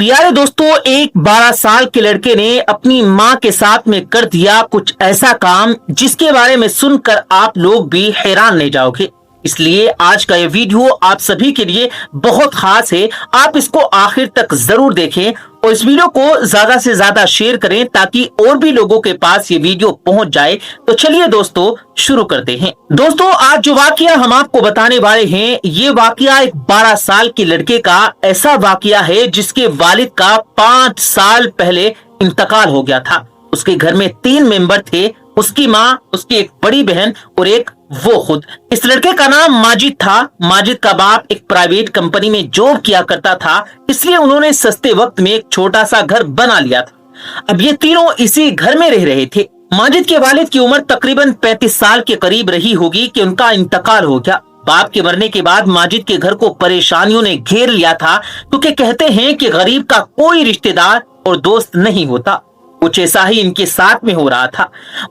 प्यारे दोस्तों, एक 12 साल के लड़के ने अपनी माँ के साथ में कर दिया कुछ ऐसा काम जिसके बारे में सुनकर आप लोग भी हैरान रह जाओगे। इसलिए आज का ये वीडियो आप सभी के लिए बहुत खास है। आप इसको आखिर तक जरूर देखें और इस वीडियो को ज्यादा से ज्यादा शेयर करें ताकि और भी लोगों के पास ये वीडियो पहुंच जाए। तो चलिए दोस्तों शुरू करते हैं। दोस्तों, आज जो वाकया हम आपको बताने वाले हैं, ये वाकया एक 12 साल के लड़के का ऐसा वाकया है जिसके वालिद का 5 साल पहले इंतकाल हो गया था। उसके घर में 3 मेंबर थे, उसकी माँ, उसकी एक बड़ी बहन और एक वो खुद। इस लड़के का नाम माजिद था। माजिद का बाप एक प्राइवेट कंपनी में जॉब किया करता था, इसलिए उन्होंने सस्ते वक्त में एक छोटा सा घर बना लिया था। अब ये तीनों इसी घर में रह रहे थे। माजिद के वालिद की उम्र तकरीबन 35 साल के करीब रही होगी कि उनका इंतकाल हो गया। बाप के मरने के बाद माजिद के घर को परेशानियों ने घेर लिया था, क्योंकि कहते हैं कि गरीब का कोई रिश्तेदार और दोस्त नहीं होता। कुछ ऐसा ही इनके साथ में हो रहा था।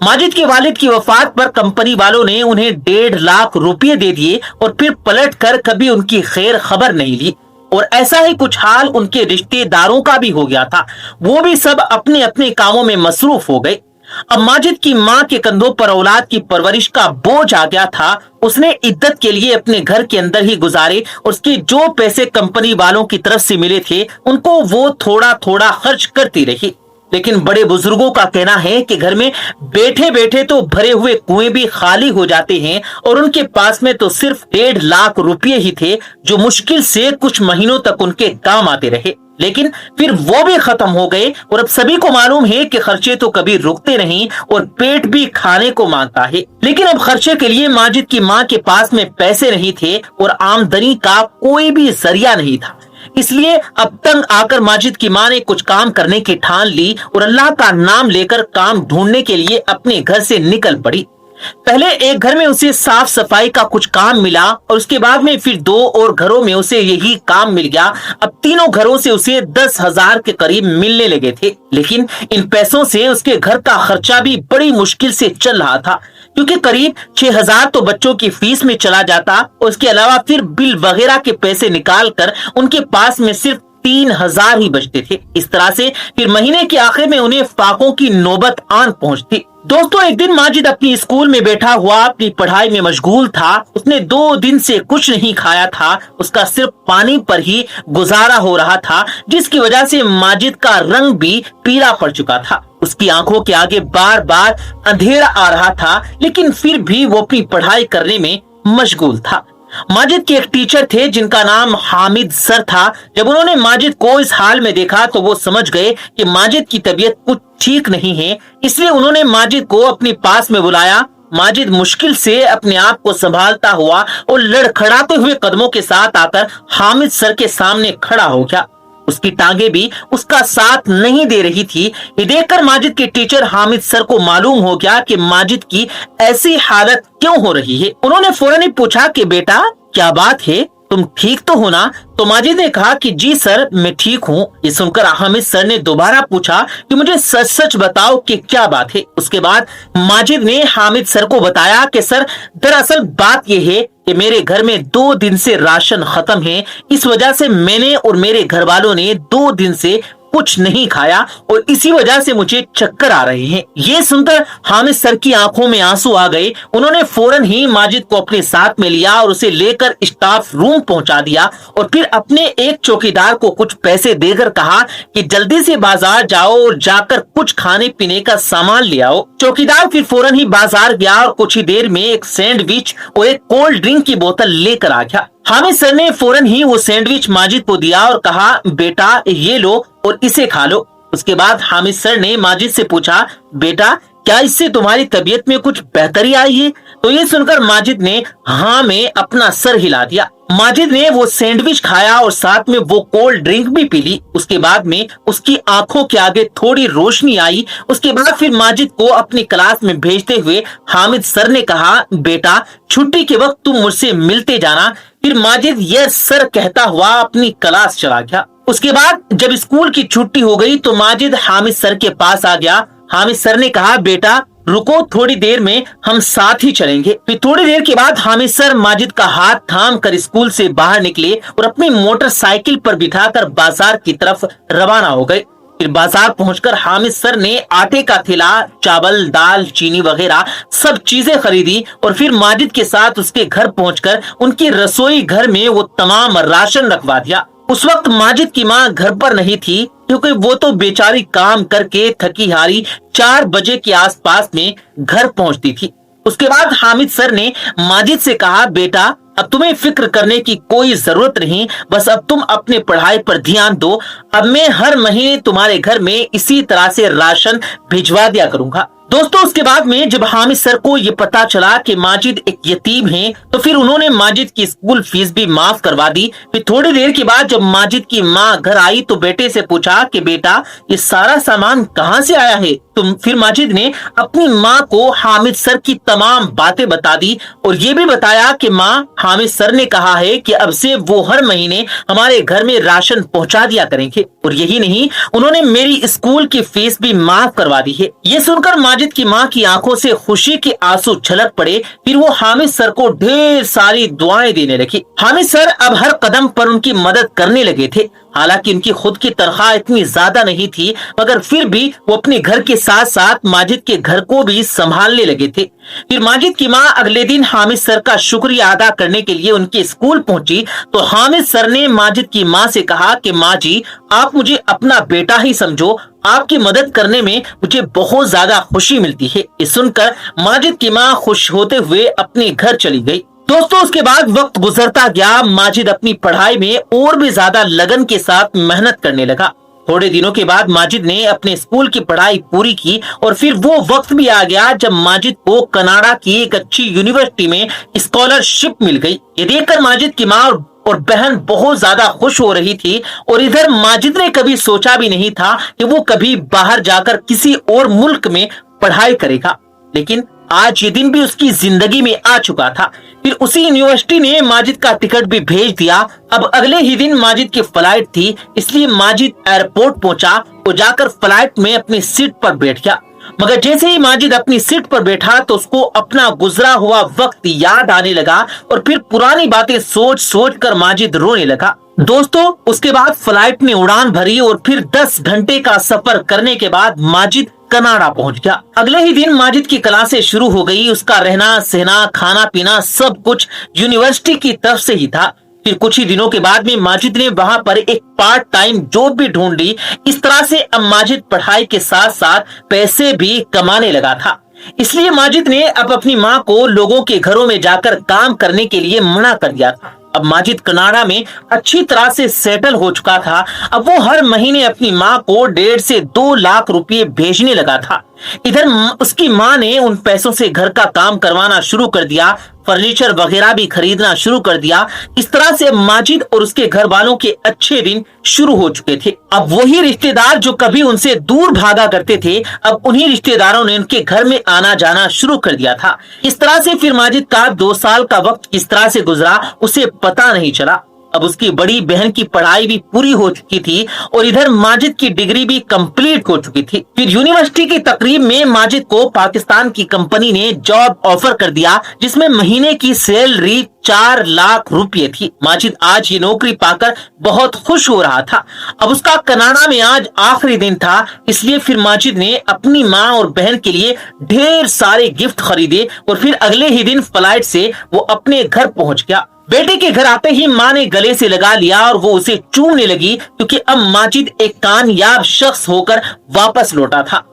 माजिद के वालिद की वफात पर कंपनी वालों ने उन्हें 1.5 लाख रुपए दे दिए और फिर पलट कर कभी उनकी खैर खबर नहीं ली। और ऐसा ही कुछ हाल उनके रिश्तेदारों का भी हो गया था। वो भी सब अपने अपने कामों में मसरूफ हो गए। अब माजिद की माँ के कंधों पर औलाद की परवरिश का बोझ आ गया था। उसने इद्दत के लिए अपने घर के अंदर ही गुजारे और उसके जो पैसे कंपनी वालों की तरफ से मिले थे उनको वो थोड़ा थोड़ा खर्च करती रही। लेकिन बड़े बुजुर्गों का कहना है कि घर में बैठे बैठे तो भरे हुए कुएं भी खाली हो जाते हैं और उनके पास में तो सिर्फ 1.5 लाख रुपए ही थे, जो मुश्किल से कुछ महीनों तक उनके काम आते रहे। लेकिन फिर वो भी खत्म हो गए और अब सभी को मालूम है कि खर्चे तो कभी रुकते नहीं और पेट भी खाने को मांगता है। लेकिन अब खर्चे के लिए माजिद की माँ के पास में पैसे नहीं थे और आमदनी का कोई भी जरिया नहीं था। इसलिए अब तंग आकर माजिद की माँ ने कुछ काम करने की ठान ली और अल्लाह का नाम लेकर काम ढूंढने के लिए अपने घर से निकल पड़ी। पहले एक घर में उसे साफ सफाई का कुछ काम मिला और उसके बाद में फिर 2 और घरों में उसे यही काम मिल गया। अब तीनों घरों से उसे 10,000 के करीब मिलने लगे थे। लेकिन इन पैसों से उसके घर का खर्चा भी बड़ी मुश्किल से चल रहा था, क्योंकि करीब 6,000 तो बच्चों की फीस में चला जाता और उसके अलावा फिर बिल वगैरह के पैसे निकाल कर उनके पास में सिर्फ 3,000 ही बचते थे। इस तरह से फिर महीने के आखिर में उन्हें फाकों की नौबत आन पहुंचती। दोस्तों, एक दिन माजिद अपनी स्कूल में बैठा हुआ अपनी पढ़ाई में मशगूल था। उसने 2 दिन से कुछ नहीं खाया था। उसका सिर्फ पानी पर ही गुजारा हो रहा था, जिसकी वजह से माजिद का रंग भी पीला पड़ चुका था। उसकी आंखों के आगे बार बार अंधेरा आ रहा था, लेकिन फिर भी वो अपनी पढ़ाई करने में मशगूल था। माजिद के एक टीचर थे जिनका नाम हामिद सर था। जब उन्होंने माजिद को इस हाल में देखा तो वो समझ गए कि माजिद की तबीयत कुछ ठीक नहीं है। इसलिए उन्होंने माजिद को अपने पास में बुलाया। माजिद मुश्किल से अपने आप को संभालता हुआ और लड़खड़ाते हुए कदमों के साथ आकर हामिद सर के सामने खड़ा हो गया। उसकी टांगे भी उसका साथ नहीं दे रही थी। ये देखकर माजिद के टीचर हामिद सर को मालूम हो गया कि माजिद की ऐसी हालत क्यों हो रही है। उन्होंने फौरन ही पूछा कि बेटा क्या बात है, तुम ठीक तो हो ना? तो माजिद ने कहा कि जी सर, मैं ठीक हूँ। ये सुनकर हामिद सर ने दोबारा पूछा कि मुझे सच सच बताओ कि क्या बात है। उसके बाद माजिद ने हामिद सर को बताया कि सर, दरअसल बात यह है कि मेरे घर में 2 दिन से राशन खत्म है। इस वजह से मैंने और मेरे घर वालों ने 2 दिन से कुछ नहीं खाया और इसी वजह से मुझे चक्कर आ रहे हैं। ये सुनकर हामिद सर की आंखों में आंसू आ गए। उन्होंने फौरन ही माजिद को अपने साथ में लिया और उसे लेकर स्टाफ रूम पहुंचा दिया और फिर अपने एक चौकीदार को कुछ पैसे देकर कहा कि जल्दी से बाजार जाओ और जाकर कुछ खाने पीने का सामान ले आओ। चौकीदार फिर फौरन ही बाजार गया और कुछ ही देर में एक सैंडविच और एक कोल्ड ड्रिंक की बोतल लेकर आ गया। हामिद सर ने फौरन ही वो सैंडविच माजिद को दिया और कहा बेटा ये लो और इसे खा लो। उसके बाद हामिद सर ने माजिद से पूछा बेटा क्या इससे तुम्हारी तबीयत में कुछ बेहतरी आई है? तो ये सुनकर माजिद ने हाँ में अपना सर हिला दिया। माजिद ने वो सैंडविच खाया और साथ में वो कोल्ड ड्रिंक भी पी ली। उसके बाद में उसकी आंखों के आगे थोड़ी रोशनी आई। उसके बाद फिर माजिद को अपनी क्लास में भेजते हुए हामिद सर ने कहा बेटा छुट्टी के वक्त तुम मुझसे मिलते जाना। फिर माजिद यह सर कहता हुआ अपनी क्लास चला गया। उसके बाद जब स्कूल की छुट्टी हो गई तो माजिद हामिद सर के पास आ गया। हामिद सर ने कहा बेटा रुको, थोड़ी देर में हम साथ ही चलेंगे। फिर थोड़ी देर के बाद हामिद सर माजिद का हाथ थाम कर स्कूल से बाहर निकले और अपनी मोटरसाइकिल पर बिठाकर बाजार की तरफ रवाना हो गए। फिर बाजार पहुंचकर हामिद सर ने आटे का थैला, चावल, दाल, चीनी वगैरह सब चीजें खरीदी और फिर माजिद के साथ उसके घर पहुंचकर उनकी रसोई घर में वो तमाम राशन रखवा दिया। उस वक्त माजिद की माँ घर पर नहीं थी, क्योंकि वो तो बेचारी काम करके थकी हारी 4 बजे के आसपास में घर पहुंचती थी। उसके बाद हामिद सर ने माजिद से कहा, बेटा अब तुम्हें फिक्र करने की कोई जरूरत नहीं, बस अब तुम अपने पढ़ाई पर ध्यान दो। अब मैं हर महीने तुम्हारे घर में इसी तरह से राशन भिजवा दिया करूंगा। दोस्तों, उसके बाद में जब हामिद सर को ये पता चला कि माजिद एक यतीम है, तो फिर उन्होंने माजिद की स्कूल फीस भी माफ करवा दी। फिर थोड़ी देर के बाद जब माजिद की माँ घर आई तो बेटे से पूछा कि बेटा ये सारा सामान कहाँ से आया है? फिर माजिद ने अपनी माँ को हामिद सर की तमाम बातें बता दी और ये भी बताया कि माँ, हामिद सर ने कहा है कि अब से वो हर महीने हमारे घर में राशन पहुंचा दिया करेंगे, और यही नहीं, उन्होंने मेरी स्कूल की फीस भी माफ करवा दी है। ये सुनकर माजिद की माँ की आंखों से खुशी के आंसू छलक पड़े। फिर वो हामिद सर को ढेर सारी दुआएं देने लगी। हामिद सर अब हर कदम पर उनकी मदद करने लगे थे। हालांकि उनकी खुद की तनख्वाह इतनी ज्यादा नहीं थी, मगर फिर भी वो अपने घर के साथ साथ माजिद के घर को भी संभालने लगे थे। फिर माजिद की माँ अगले दिन हामिद सर का शुक्रिया अदा करने के लिए उनके स्कूल पहुंची तो हामिद सर ने माजिद की माँ से कहा कि माँ जी, आप मुझे अपना बेटा ही समझो, आपकी मदद करने में मुझे बहुत ज्यादा खुशी मिलती है। ये सुनकर माजिद की माँ खुश होते हुए अपने घर चली गई। दोस्तों, उसके बाद वक्त गुजरता गया, माजिद अपनी पढ़ाई में और भी ज्यादा लगन के साथ मेहनत करने लगा। थोड़े दिनों के बाद माजिद ने अपने स्कूल की पढ़ाई पूरी की और फिर वो वक्त भी आ गया जब माजिद को कनाडा की एक अच्छी यूनिवर्सिटी में स्कॉलरशिप मिल गई। ये देखकर माजिद की माँ और बहन बहुत ज्यादा खुश हो रही थी, और इधर माजिद ने कभी सोचा भी नहीं था कि वो कभी बाहर जाकर किसी और मुल्क में पढ़ाई करेगा, लेकिन आज ये दिन भी उसकी जिंदगी में आ चुका था। फिर उसी यूनिवर्सिटी ने माजिद का टिकट भी भेज दिया। अब अगले ही दिन माजिद की फ्लाइट थी, इसलिए माजिद एयरपोर्ट पहुंचा और जाकर फ्लाइट में अपनी सीट पर बैठ गया। मगर जैसे ही माजिद अपनी सीट पर बैठा तो उसको अपना गुजरा हुआ वक्त याद आने लगा और फिर पुरानी बातें सोच सोच कर माजिद रोने लगा। दोस्तों, उसके बाद फ्लाइट ने उड़ान भरी और फिर 10 घंटे का सफर करने के बाद माजिद कनाडा पहुंच गया। अगले ही दिन माजिद की क्लासें शुरू हो गई। उसका रहना सहना, खाना पीना सब कुछ यूनिवर्सिटी की तरफ से ही था। फिर कुछ ही दिनों के बाद में माजिद ने वहां पर एक पार्ट टाइम जॉब भी ढूंढ ली। इस तरह से अब माजिद पढ़ाई के साथ साथ पैसे भी कमाने लगा था। इसलिए माजिद ने अब अपनी माँ को लोगों के घरों में जाकर काम करने के लिए मना कर दिया था। अब माजिद कनाडा में अच्छी तरह से सेटल हो चुका था। अब वो हर महीने अपनी माँ को 1.5 से 2 लाख रुपए भेजने लगा था। इधर उसकी माँ ने उन पैसों से घर का काम करवाना शुरू कर दिया, फर्नीचर वगैरह भी खरीदना शुरू कर दिया। इस तरह से माजिद और उसके घर वालों के अच्छे दिन शुरू हो चुके थे। अब वही रिश्तेदार जो कभी उनसे दूर भागा करते थे, अब उन्हीं रिश्तेदारों ने उनके घर में आना जाना शुरू कर दिया था। इस तरह से फिर माजिद का 2 साल का वक्त किस तरह से गुजरा उसे पता नहीं चला। अब उसकी बड़ी बहन की पढ़ाई भी पूरी हो चुकी थी और इधर माजिद की डिग्री भी कंप्लीट हो चुकी थी। फिर यूनिवर्सिटी की तकरीब में माजिद को पाकिस्तान की कंपनी ने जॉब ऑफर कर दिया, जिसमें महीने की सैलरी 4 लाख रुपए थी। माजिद आज ये नौकरी पाकर बहुत खुश हो रहा था। अब उसका कनाडा में आज आखिरी दिन था, इसलिए फिर माजिद ने अपनी माँ और बहन के लिए ढेर सारे गिफ्ट खरीदे और फिर अगले ही दिन फ्लाइट से वो अपने घर पहुंच गया। बेटे के घर आते ही माँ ने गले से लगा लिया और वो उसे चूमने लगी, क्योंकि अब माजिद एक कामयाब शख्स होकर वापस लौटा था।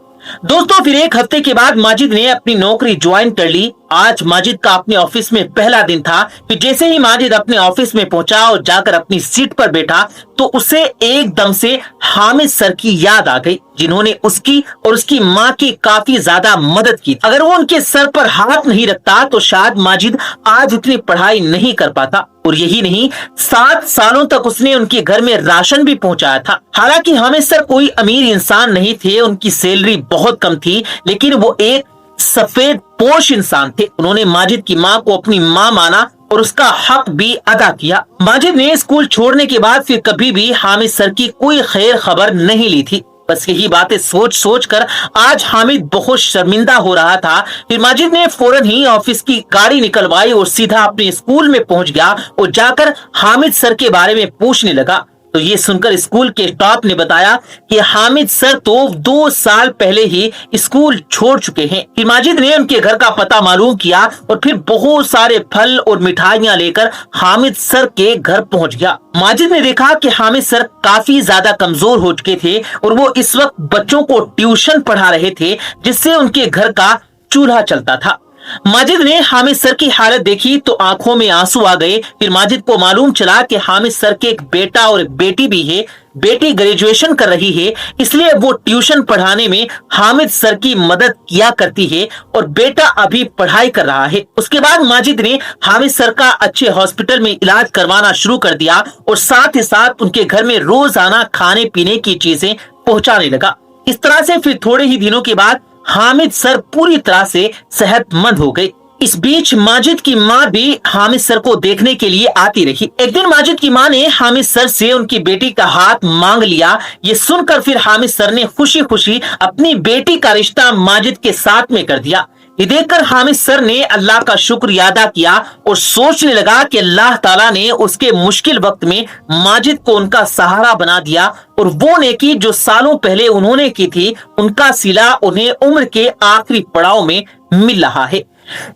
दोस्तों, फिर 1 हफ्ते के बाद माजिद ने अपनी नौकरी ज्वाइन कर ली। आज माजिद का अपने ऑफिस में पहला दिन था। फिर जैसे ही माजिद अपने ऑफिस में पहुंचा और जाकर अपनी सीट पर बैठा तो उसे एकदम से हामिद सर की याद आ गई, जिन्होंने उसकी और उसकी माँ की काफी ज्यादा मदद की। अगर वो उनके सर पर हाथ नहीं रखता तो शायद माजिद आज उतनी पढ़ाई नहीं कर पाता। और यही नहीं, 7 सालों तक उसने उनके घर में राशन भी पहुंचाया था। हालांकि हामिद सर कोई अमीर इंसान नहीं थे, उनकी सैलरी बहुत कम थी, लेकिन वो एक सफेद पोश इंसान थे। उन्होंने माजिद की माँ को अपनी माँ माना और उसका हक भी अदा किया। माजिद ने स्कूल छोड़ने के बाद फिर कभी भी हामिद सर की कोई खैर खबर नहीं ली थी। बस यही बातें सोच सोच कर आज हामिद बहुत शर्मिंदा हो रहा था। फिर माजिद ने फौरन ही ऑफिस की गाड़ी निकलवाई और सीधा अपने स्कूल में पहुंच गया और जाकर हामिद सर के बारे में पूछने लगा। तो ये सुनकर स्कूल के स्टाफ ने बताया कि हामिद सर तो 2 साल पहले ही स्कूल छोड़ चुके हैं। फिर माजिद ने उनके घर का पता मालूम किया और फिर बहुत सारे फल और मिठाइयां लेकर हामिद सर के घर पहुंच गया। माजिद ने देखा कि हामिद सर काफी ज्यादा कमजोर हो चुके थे और वो इस वक्त बच्चों को ट्यूशन पढ़ा रहे थे, जिससे उनके घर का चूल्हा चलता था। माजिद ने हामिद सर की हालत देखी तो आंखों में आंसू आ गए। फिर माजिद को मालूम चला कि हामिद सर के एक बेटा और एक बेटी भी है। बेटी ग्रेजुएशन कर रही है, इसलिए वो ट्यूशन पढ़ाने में हामिद सर की मदद किया करती है और बेटा अभी पढ़ाई कर रहा है। उसके बाद माजिद ने हामिद सर का अच्छे हॉस्पिटल में इलाज करवाना शुरू कर दिया और साथ ही साथ उनके घर में रोजाना खाने पीने की चीजें पहुंचाने लगा। इस तरह से फिर थोड़े ही दिनों के बाद हामिद सर पूरी तरह से सेहतमंद हो गए। इस बीच माजिद की माँ भी हामिद सर को देखने के लिए आती रही। एक दिन माजिद की माँ ने हामिद सर से उनकी बेटी का हाथ मांग लिया। ये सुनकर फिर हामिद सर ने खुशी खुशी अपनी बेटी का रिश्ता माजिद के साथ में कर दिया। ये देखकर हामिद सर ने अल्लाह का शुक्र अदा किया और सोचने लगा कि अल्लाह ताला ने उसके मुश्किल वक्त में माजिद को उनका सहारा बना दिया और वो नेकी जो सालों पहले उन्होंने की थी, उनका सिला उन्हें उम्र के आखिरी पड़ाव में मिल रहा है।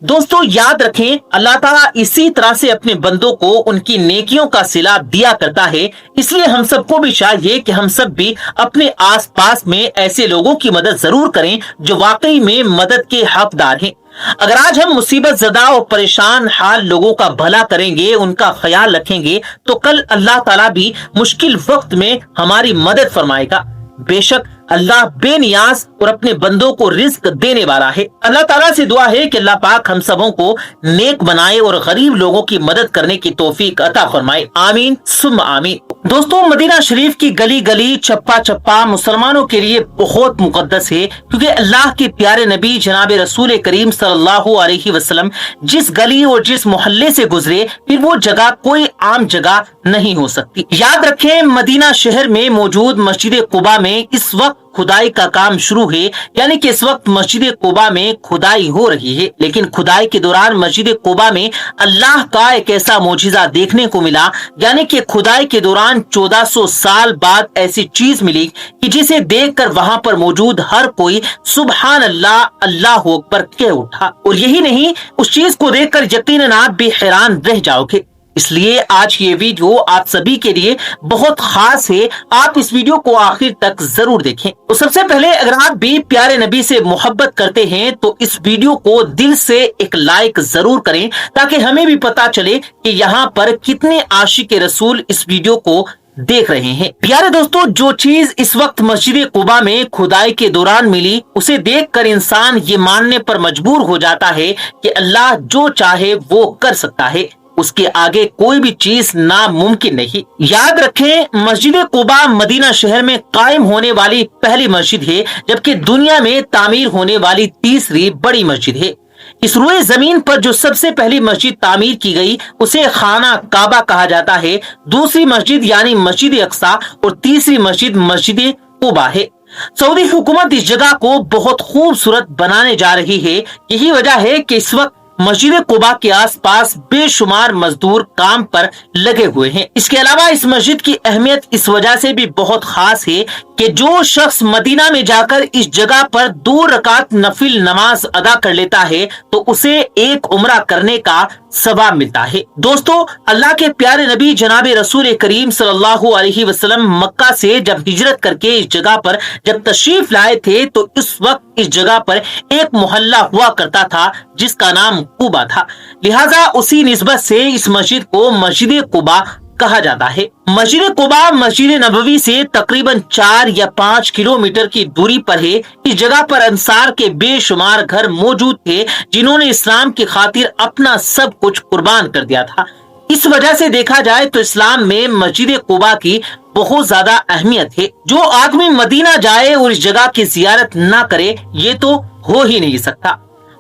दोस्तों याद रखें, अल्लाह ताला इसी तरह से अपने बंदों को उनकी नेकियों का सिला दिया करता है। इसलिए हम सबको भी चाहिए कि हम सब भी अपने आसपास में ऐसे लोगों की मदद जरूर करें जो वाकई में मदद के हकदार हैं। अगर आज हम मुसीबत ज़दा और परेशान हाल लोगों का भला करेंगे, उनका ख्याल रखेंगे, तो कल अल्लाह ताला भी मुश्किल वक्त में हमारी मदद फरमाएगा। बेशक अल्लाह बेनियाज और अपने बंदों को रिज्क देने वाला है। अल्लाह ताला से दुआ है कि अल्लाह पाक हम सबों को नेक बनाए और गरीब लोगों की मदद करने की तौफीक अता फरमाए। आमीन सुम्मा आमीन। दोस्तों, मदीना शरीफ की गली गली, चप्पा चप्पा मुसलमानों के लिए बहुत मुकद्दस है, क्योंकि अल्लाह के प्यारे नबी जनाब रसूल करीम सल्लल्लाहु अलैहि वसल्लम जिस गली और जिस मोहल्ले से गुजरे, फिर वो जगह कोई आम जगह नहीं हो सकती। याद रखें, मदीना शहर में मौजूद मस्जिद कुबा में इस वक्त खुदाई का काम शुरू है, यानी कि इस वक्त मस्जिद कुबा में खुदाई हो रही है। लेकिन खुदाई के दौरान मस्जिद कुबा में अल्लाह का एक ऐसा मोजिजा देखने को मिला, यानी कि खुदाई के दौरान 1400 साल बाद ऐसी चीज मिली कि जिसे देखकर वहां पर मौजूद हर कोई सुबहान अल्लाह, अल्लाह अकबर कह उठा। और यही नहीं, उस चीज को देखकर यकीनन आप भी हैरान रह जाओगे। इसलिए आज ये वीडियो आप सभी के लिए बहुत खास है। आप इस वीडियो को आखिर तक जरूर देखें। तो सबसे पहले, अगर आप भी प्यारे नबी से मोहब्बत करते हैं तो इस वीडियो को दिल से एक लाइक जरूर करें, ताकि हमें भी पता चले कि यहाँ पर कितने आशिक रसूल इस वीडियो को देख रहे हैं। प्यारे दोस्तों, जो चीज इस वक्त मस्जिद कुबा में खुदाई के दौरान मिली, उसे देखकर इंसान ये मानने पर मजबूर हो जाता है कि अल्लाह जो चाहे वो कर सकता है, उसके आगे कोई भी चीज नामुमकिन नहीं। याद रखें, मस्जिद कुबा मदीना शहर में कायम होने वाली पहली मस्जिद है, जबकि दुनिया में तामीर होने वाली तीसरी बड़ी मस्जिद है। इस रुए जमीन पर जो सबसे पहली मस्जिद तामीर की गई उसे खाना काबा कहा जाता है। दूसरी मस्जिद यानी मस्जिद अक्सा और तीसरी मस्जिद मस्जिद कुबा है। सऊदी हुकूमत इस जगह को बहुत खूबसूरत बनाने जा रही है। यही वजह है कि इस वक्त मस्जिद कुबा के आसपास बेशुमार मजदूर काम पर लगे हुए हैं। इसके अलावा इस मस्जिद की अहमियत इस वजह से भी बहुत खास है कि जो शख्स मदीना में जाकर इस जगह पर 2 रकात नफिल नमाज अदा कर लेता है तो उसे एक उम्रा करने का सवाब मिलता है। दोस्तों, अल्लाह के प्यारे नबी जनाब रसूल करीम सल्लल्लाहु अलैहि वसल्लम मक्का से जब हिजरत करके इस जगह पर जब तशरीफ लाए थे तो इस वक्त इस जगह पर एक मोहल्ला हुआ करता था जिसका नाम कुबा था। लिहाजा उसी निस्बत से इस मस्जिद को मस्जिद कुबा कहा जाता है। मस्जिद कुबा मस्जिद नबवी से तकरीबन 4 या 5 किलोमीटर की दूरी पर है। इस जगह पर अंसार के बेशुमार घर मौजूद थे जिन्होंने इस्लाम की खातिर अपना सब कुछ कुर्बान कर दिया था। इस वजह से देखा जाए तो इस्लाम में मस्जिद कुबा की बहुत ज्यादा अहमियत है। जो आदमी मदीना जाए और इस जगह की जियारत ना करे, ये तो हो ही नहीं सकता।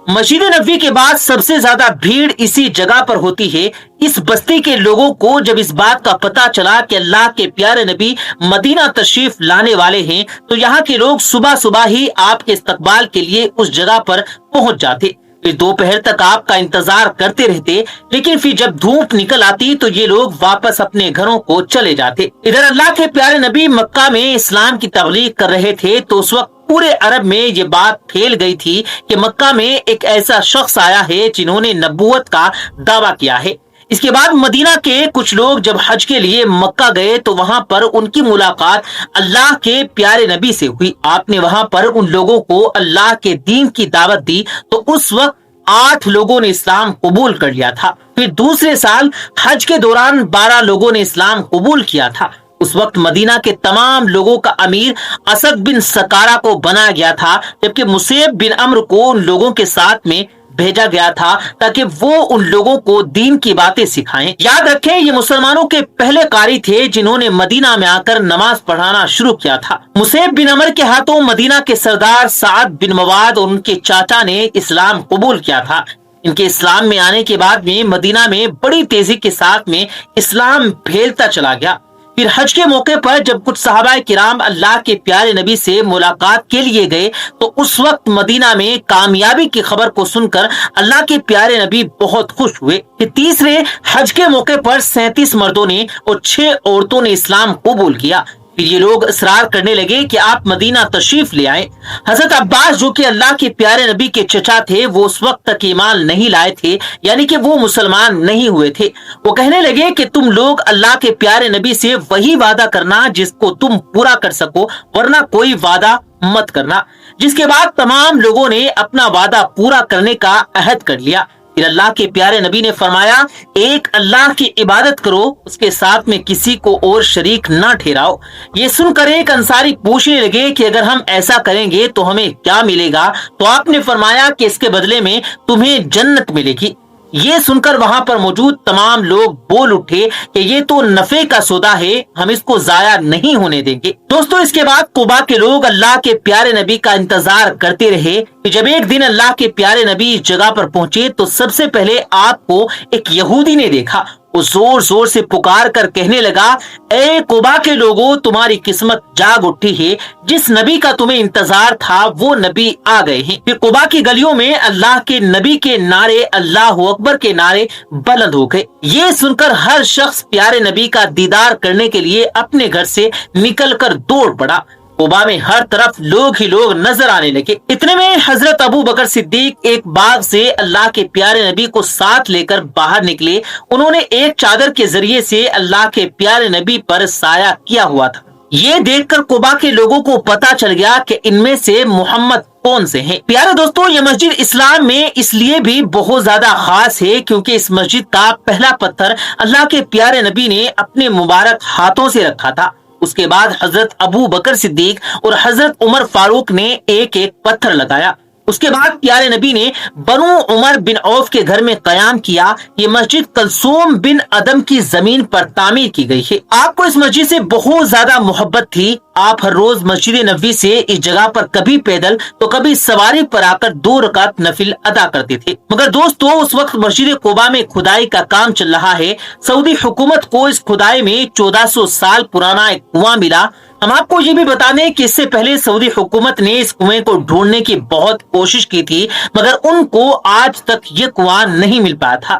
مسجد نبوی کے بعد سب سے زیادہ بھیڑ اسی جگہ پر ہوتی ہے۔ اس بستی کے لوگوں کو جب اس بات کا پتا چلا کہ اللہ کے پیارے نبی مدینہ تشریف لانے والے ہیں تو یہاں کے لوگ صبح صبح ہی آپ کے استقبال کے لیے اس جگہ پر پہنچ جاتے، پھر دوپہر تک آپ کا انتظار کرتے رہتے، لیکن پھر جب دھوپ نکل آتی تو یہ لوگ واپس اپنے گھروں کو چلے جاتے۔ ادھر اللہ کے پیارے نبی مکہ میں اسلام کی تبلیغ کر رہے تھے تو اس وقت پورے عرب میں یہ بات پھیل گئی تھی کہ مکہ میں ایک ایسا شخص آیا ہے جنہوں نے نبوت کا دعویٰ کیا ہے۔ اس کے بعد مدینہ کے کچھ لوگ جب حج کے لیے مکہ گئے تو وہاں پر ان کی ملاقات اللہ کے پیارے نبی سے ہوئی۔ آپ نے وہاں پر ان لوگوں کو اللہ کے دین کی دعوت دی تو اس وقت 8 لوگوں نے اسلام قبول کر لیا تھا۔ پھر دوسرے سال حج کے دوران 12 لوگوں نے اسلام قبول کیا تھا۔ اس وقت مدینہ کے تمام لوگوں کا امیر اسد بن سکارہ کو بنایا گیا تھا، جبکہ مصعب بن عمرو کو ان لوگوں کے ساتھ میں بھیجا گیا تھا تاکہ وہ ان لوگوں کو دین کی باتیں سکھائیں۔ یاد رکھیں یہ مسلمانوں کے پہلے قاری تھے جنہوں نے مدینہ میں آ کر نماز پڑھانا شروع کیا تھا۔ مصعب بن عمرو کے ہاتھوں مدینہ کے سردار سعد بن مواد اور ان کے چاچا نے اسلام قبول کیا تھا۔ ان کے اسلام میں آنے کے بعد میں مدینہ میں بڑی تیزی کے ساتھ میں اسلام پھیلتا چلا گیا۔ پھر حج کے موقع پر جب کچھ صحابہ کرام اللہ کے پیارے نبی سے ملاقات کے لیے گئے تو اس وقت مدینہ میں کامیابی کی خبر کو سن کر اللہ کے پیارے نبی بہت خوش ہوئے۔ پھر تیسرے حج کے موقع پر 37 مردوں نے اور 6 عورتوں نے اسلام قبول کیا۔ پھر یہ لوگ اصرار کرنے لگے کہ آپ مدینہ تشریف لے آئیں۔ حضرت عباس جو کہ اللہ کے پیارے نبی کے چچا تھے وہ اس وقت تک ایمان نہیں لائے تھے، یعنی کہ وہ مسلمان نہیں ہوئے تھے۔ وہ کہنے لگے کہ تم لوگ اللہ کے پیارے نبی سے وہی وعدہ کرنا جس کو تم پورا کر سکو، ورنہ کوئی وعدہ مت کرنا۔ جس کے بعد تمام لوگوں نے اپنا وعدہ پورا کرنے کا عہد کر لیا۔ پھر اللہ کے پیارے نبی نے فرمایا ایک اللہ کی عبادت کرو، اس کے ساتھ میں کسی کو اور شریک نہ ٹھہراؤ۔ یہ سن کر ایک انصاری پوچھنے لگے کہ اگر ہم ایسا کریں گے تو ہمیں کیا ملے گا؟ تو آپ نے فرمایا کہ اس کے بدلے میں تمہیں جنت ملے گی۔ یہ سن کر وہاں پر موجود تمام لوگ بول اٹھے کہ یہ تو نفع کا سودا ہے، ہم اس کو ضائع نہیں ہونے دیں گے۔ دوستو اس کے بعد قبا کے لوگ اللہ کے پیارے نبی کا انتظار کرتے رہے۔ جب ایک دن اللہ کے پیارے نبی اس جگہ پر پہنچے تو سب سے پہلے آپ کو ایک یہودی نے دیکھا۔ وہ زور زور سے پکار کر کہنے لگا اے قبا کے لوگوں، تمہاری قسمت جاگ اٹھی ہے، جس نبی کا تمہیں انتظار تھا وہ نبی آ گئے ہیں۔ پھر قبا کی گلیوں میں اللہ کے نبی کے نعرے، اللہ اکبر کے نعرے بلند ہو گئے۔ یہ سن کر ہر شخص پیارے نبی کا دیدار کرنے کے لیے اپنے گھر سے نکل کر دوڑ پڑا۔ قبا میں ہر طرف لوگ ہی لوگ نظر آنے لگے۔ اتنے میں حضرت ابو بکر صدیق ایک باغ سے اللہ کے پیارے نبی کو ساتھ لے کر باہر نکلے۔ انہوں نے ایک چادر کے ذریعے سے اللہ کے پیارے نبی پر سایہ کیا ہوا تھا۔ یہ دیکھ کر قبا کے لوگوں کو پتا چل گیا کہ ان میں سے محمد کون سے ہیں۔ پیارے دوستو یہ مسجد اسلام میں اس لیے بھی بہت زیادہ خاص ہے کیونکہ اس مسجد کا پہلا پتھر اللہ کے پیارے نبی نے اپنے مبارک ہاتھوں سے رکھا تھا۔ اس کے بعد حضرت ابو بکر صدیق اور حضرت عمر فاروق نے ایک ایک پتھر لگایا۔ اس کے بعد پیارے نبی نے بنو عمر بن عوف کے گھر میں قیام کیا۔ یہ مسجد کلثوم بن ادم کی زمین پر تعمیر کی گئی ہے۔ آپ کو اس مسجد سے بہت زیادہ محبت تھی۔ آپ ہر روز مسجد نبوی سے اس جگہ پر کبھی پیدل تو کبھی سواری پر آ کر 2 رکعت نفل ادا کرتے تھے۔ مگر دوستو اس وقت مسجد قباء میں کھدائی کا کام چل رہا ہے۔ سعودی حکومت کو اس کھدائی میں 1400 سال پرانا ایک کنواں ملا۔ ہم آپ کو یہ بھی بتا دیں کہ اس سے پہلے سعودی حکومت نے اس کنویں کو ڈھونڈنے کی بہت کوشش کی تھی، مگر ان کو آج تک یہ کنواں نہیں مل پایا تھا۔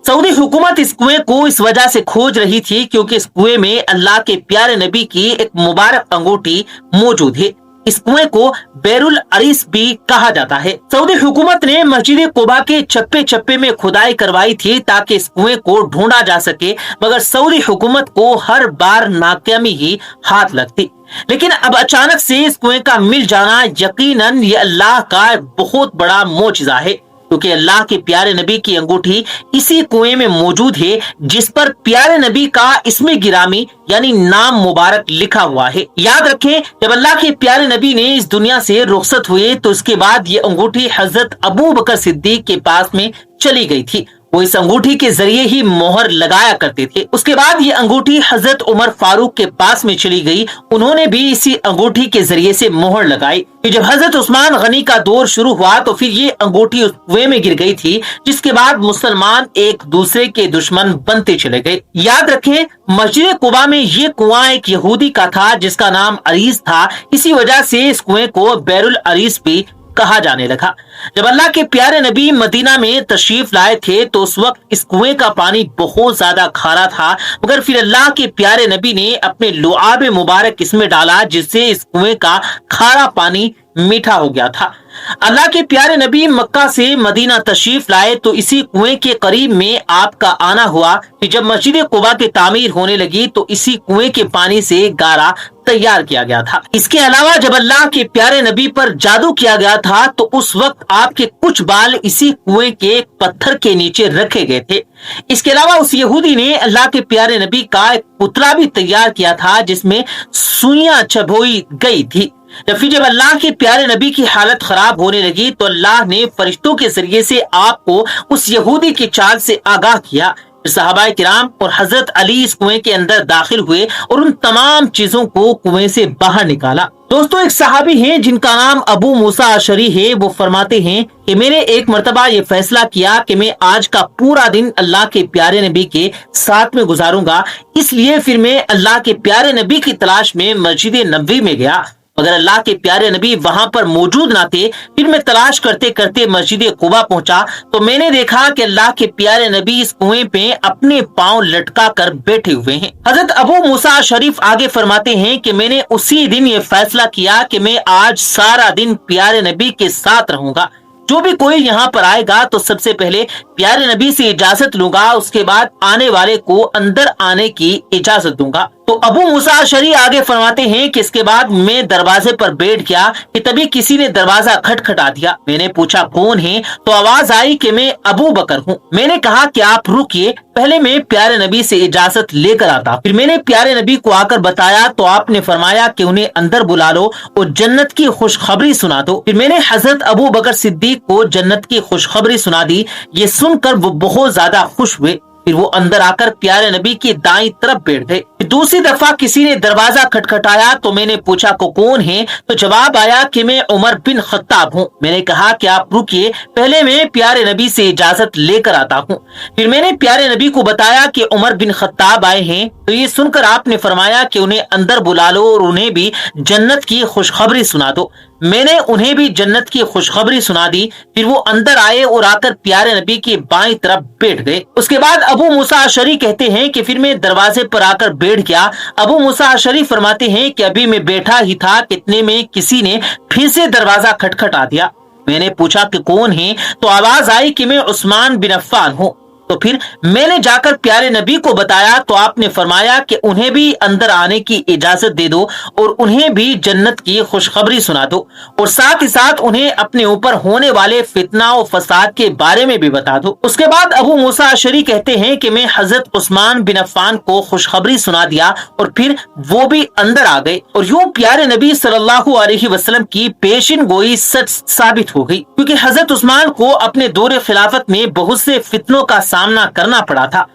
سعودی حکومت اس کنویں کو اس وجہ سے کھوج رہی تھی کیونکہ اس کنویں میں اللہ کے پیارے نبی کی ایک مبارک انگوٹھی موجود ہے۔ اس کنویں کو بیر العریس بھی کہا جاتا ہے۔ سعودی حکومت نے مسجد قباء کے چپے چپے میں کھدائی کروائی تھی تاکہ اس کنویں کو ڈھونڈا جا سکے، مگر سعودی حکومت کو ہر بار ناکامی ہی ہاتھ لگتی۔ لیکن اب اچانک سے اس کنویں کا مل جانا یقیناً یہ اللہ کا بہت بڑا معجزہ ہے، کیونکہ اللہ کے پیارے نبی کی انگوٹھی اسی کنویں میں موجود ہے جس پر پیارے نبی کا اسم گرامی یعنی نام مبارک لکھا ہوا ہے۔ یاد رکھیں جب اللہ کے پیارے نبی نے اس دنیا سے رخصت ہوئے تو اس کے بعد یہ انگوٹھی حضرت ابو بکر صدیق کے پاس میں چلی گئی تھی वो इस अंगूठी के जरिए ही मोहर लगाया करते थे। उसके बाद ये अंगूठी हजरत उमर फारूक के पास में चली गई, उन्होंने भी इसी अंगूठी के जरिए से मोहर लगाई। जब हजरत उस्मान गनी का दौर शुरू हुआ तो फिर ये अंगूठी उस कुएं में गिर गई थी, जिसके बाद मुसलमान एक दूसरे के दुश्मन बनते चले गए। याद रखें, मस्जिद कुबा में ये कुआं एक यहूदी का था जिसका नाम अरीस था, इसी वजह से इस कुएं को बैरुल अरीस भी कहा जाने लगा। जब अल्लाह के प्यारे नबी मदीना में तशरीफ लाए थे तो उस वक्त इस कुएं का पानी बहुत ज्यादा खारा था, मगर फिर अल्लाह के प्यारे नबी ने अपने लुआब मुबारक इसमें डाला, जिससे इस कुएं का खारा पानी मीठा हो गया था। अल्लाह के प्यारे नबी मक्का से मदीना तशरीफ लाए तो इसी कुएं के करीब में आपका आना हुआ कि जब मस्जिद कुबा की तामीर होने लगी तो इसी कुएं के पानी से गारा तैयार किया गया था। इसके अलावा जब अल्लाह के प्यारे नबी पर जादू किया गया था तो उस वक्त आपके कुछ बाल इसी कुएं के पत्थर के नीचे रखे गए थे। इसके अलावा उस यहूदी ने अल्लाह के प्यारे नबी का एक पुतला भी तैयार किया था जिसमें सुइयां चबोई गई थी। जब अल्लाह के प्यारे नबी की हालत खराब होने लगी तो अल्लाह ने फरिश्तों के जरिए से आपको उस यहूदी की चाल से आगाह किया। सहाबाए किराम और हजरत अली इस कुएं के अंदर दाखिल हुए और उन तमाम चीजों को कुएं से बाहर निकाला। दोस्तों, एक सहाबी हैं जिनका नाम अबू मूसा अशरी है। वो फरमाते हैं कि मैंने एक मर्तबा ये फैसला किया कि मैं आज का पूरा दिन अल्लाह के प्यारे नबी के साथ में गुजारूंगा, इसलिए फिर मैं अल्लाह के प्यारे नबी की तलाश में मस्जिद नबवी में गया, मगर अल्लाह के प्यारे नबी वहां पर मौजूद ना थे। फिर मैं तलाश करते करते मस्जिद कुबा पहुंचा तो मैंने देखा कि अल्लाह के प्यारे नबी इस कुएं पे अपने पांव लटका कर बैठे हुए हैं। हजरत अबू मूसा शरीफ आगे फरमाते हैं कि मैंने उसी दिन ये फैसला किया कि मैं आज सारा दिन प्यारे नबी के साथ रहूंगा। जो भी कोई यहाँ पर आएगा तो सबसे पहले प्यारे नबी से इजाजत लूंगा, उसके बाद आने वाले को अंदर आने की इजाजत दूंगा। तो अबू मूसा अशरी आगे फरमाते हैं कि इसके बाद मैं दरवाजे पर बैठ गया कि तभी किसी ने दरवाजा खटखटा दिया। मैंने पूछा कौन है, तो आवाज आई कि मैं अबू बकर हूँ। मैंने कहा कि आप रुकिए, पहले मैं प्यारे नबी से इजाजत लेकर आता। फिर मैंने प्यारे नबी को आकर बताया तो आपने फरमाया कि उन्हें अंदर बुला लो और जन्नत की खुशखबरी सुना दो। फिर मैंने हजरत अबू बकर सिद्दीक को जन्नत की खुशखबरी सुना दी। ये सुनकर वो बहुत ज्यादा खुश हुए। फिर वो अंदर आकर प्यारे नबी की दाईं तरफ बैठ गए। दूसरी दफा किसी ने दरवाजा खटखटाया तो मैंने पूछा को कौन है, तो जवाब आया कि मैं उमर बिन खत्ताब हूँ। मैंने कहा कि आप रुकिए, पहले मैं प्यारे नबी से इजाजत लेकर आता हूँ। फिर मैंने प्यारे नबी को बताया कि उमर बिन खत्ताब आए हैं, तो ये सुनकर आपने फरमाया कि उन्हें अंदर बुला लो और उन्हें भी जन्नत की खुशखबरी सुना दो। मैंने उन्हें भी जन्नत की खुशखबरी सुना दी। फिर वो अंदर आए और आकर प्यारे नबी की बाईं तरफ बैठ गए। उसके बाद अबू मूसा अशरी कहते हैं कि फिर मैं दरवाजे पर आकर बैठ गया। अबू मूसा अशरी फरमाते हैं कि अभी मैं बैठा ही था, कितने में किसी ने फिर से दरवाजा खटखटा दिया। मैंने पूछा कि कौन है, तो आवाज आई कि मैं उस्मान बिन अफ़्फ़ान हूँ। तो फिर मैंने जाकर प्यारे नबी को बताया तो आपने फरमाया कि उन्हें भी अंदर आने की इजाजत दे दो और उन्हें भी जन्नत की खुशखबरी सुना दो और साथ ही साथ उन्हें अपने ऊपर होने वाले फितना और फसाद के बारे में भी बता दो। उसके बाद अबू मूसा अशरी कहते हैं कि मैं हजरत उस्मान बिन अफ़्फ़ान को खुशखबरी सुना दिया और फिर वो भी अंदर आ गए और यूं प्यारे नबी सल्लल्लाहु अलैहि वसल्लम की पेशिन गोई सच साबित हो गई, क्योंकि हजरत उस्मान को अपने दौरे खिलाफत में बहुत से फितनों का सामना करना पड़ा था।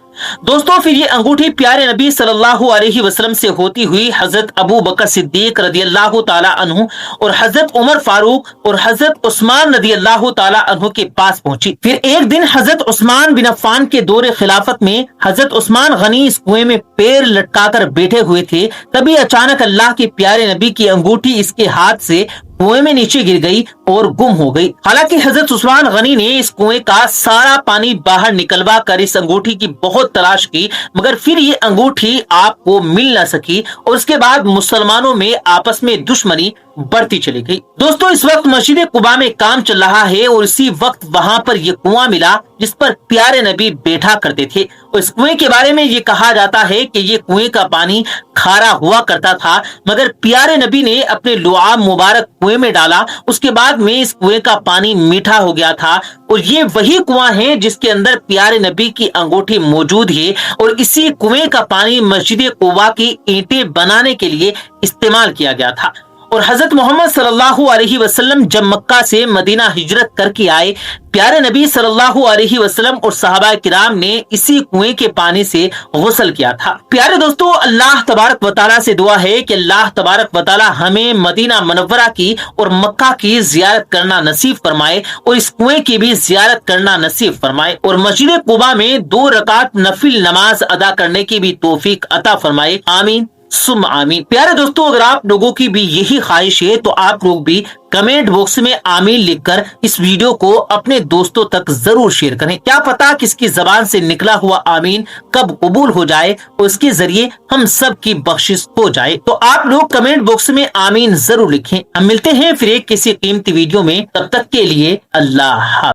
दोस्तों, फिर ये अंगूठी प्यारे नबी सल्लल्लाहु अलैहि वसल्लम से होती हुई हजरत अबू बकर सिद्दीक रदियल्लाहु ताला अन्हु और हजरत उमर फारूक और हजरत उस्मान रदियल्लाहु ताला अन्हु के पास पहुंची। फिर एक दिन हजरत उस्मान बिन अफ़्फ़ान के दौरे खिलाफत में हजरत उस्मान गनी इस कुएं में पैर लटकाकर बैठे हुए थे। तभी अचानक अल्लाह के प्यारे नबी की अंगूठी इसके हाथ से कुएं में नीचे गिर गई और गुम हो गई। हालांकि हजरत उस्मान गनी ने इस कुएं का सारा पानी बाहर निकलवा कर इस अंगूठी की बहुत तलाश की, मगर फिर ये अंगूठी आपको मिल न सकी और उसके बाद मुसलमानों में आपस में दुश्मनी बढ़ती चली गई। दोस्तों, इस वक्त मस्जिद कुबा में काम चल रहा है और इसी वक्त वहां पर यह कुआं मिला जिस पर प्यारे नबी बैठा करते थे। और इस कुएं के बारे में ये कहा जाता है कि ये कुएं का पानी खारा हुआ करता था, मगर प्यारे नबी ने अपने लुआब मुबारक कुएं में डाला, उसके बाद में इस कुएं का पानी मीठा हो गया था। और ये वही कुआं है जिसके अंदर प्यारे नबी की अंगूठी मौजूद है और इसी कुएं का पानी मस्जिद कुबा की ईंटें बनाने के लिए इस्तेमाल किया गया था। اور حضرت محمد صلی اللہ علیہ وسلم جب مکہ سے مدینہ ہجرت کر کے آئے، پیارے نبی صلی اللہ علیہ وسلم اور صحابہ کرام نے اسی کنویں کے پانی سے غسل کیا تھا۔ پیارے دوستو، اللہ تبارک و تعالیٰ سے دعا ہے کہ اللہ تبارک و تعالیٰ ہمیں مدینہ منورہ کی اور مکہ کی زیارت کرنا نصیب فرمائے اور اس کنویں کی بھی زیارت کرنا نصیب فرمائے اور مسجد قباء میں 2 رکعت نفل نماز ادا کرنے کی بھی توفیق عطا فرمائے، آمین ثم آمین۔ پیارے دوستو، اگر آپ لوگوں کی بھی یہی خواہش ہے تو آپ لوگ بھی کمنٹ باکس میں آمین لکھ کر اس ویڈیو کو اپنے دوستوں تک ضرور شیئر کریں۔ کیا پتا کس کی زبان سے نکلا ہوا آمین کب قبول ہو جائے اور اس کے ذریعے ہم سب کی بخشش ہو جائے۔ تو آپ لوگ کمنٹ باکس میں آمین ضرور لکھیں۔ ہم ملتے ہیں پھر ایک کسی قیمتی ویڈیو میں، تب تک کے لیے اللہ حافظ۔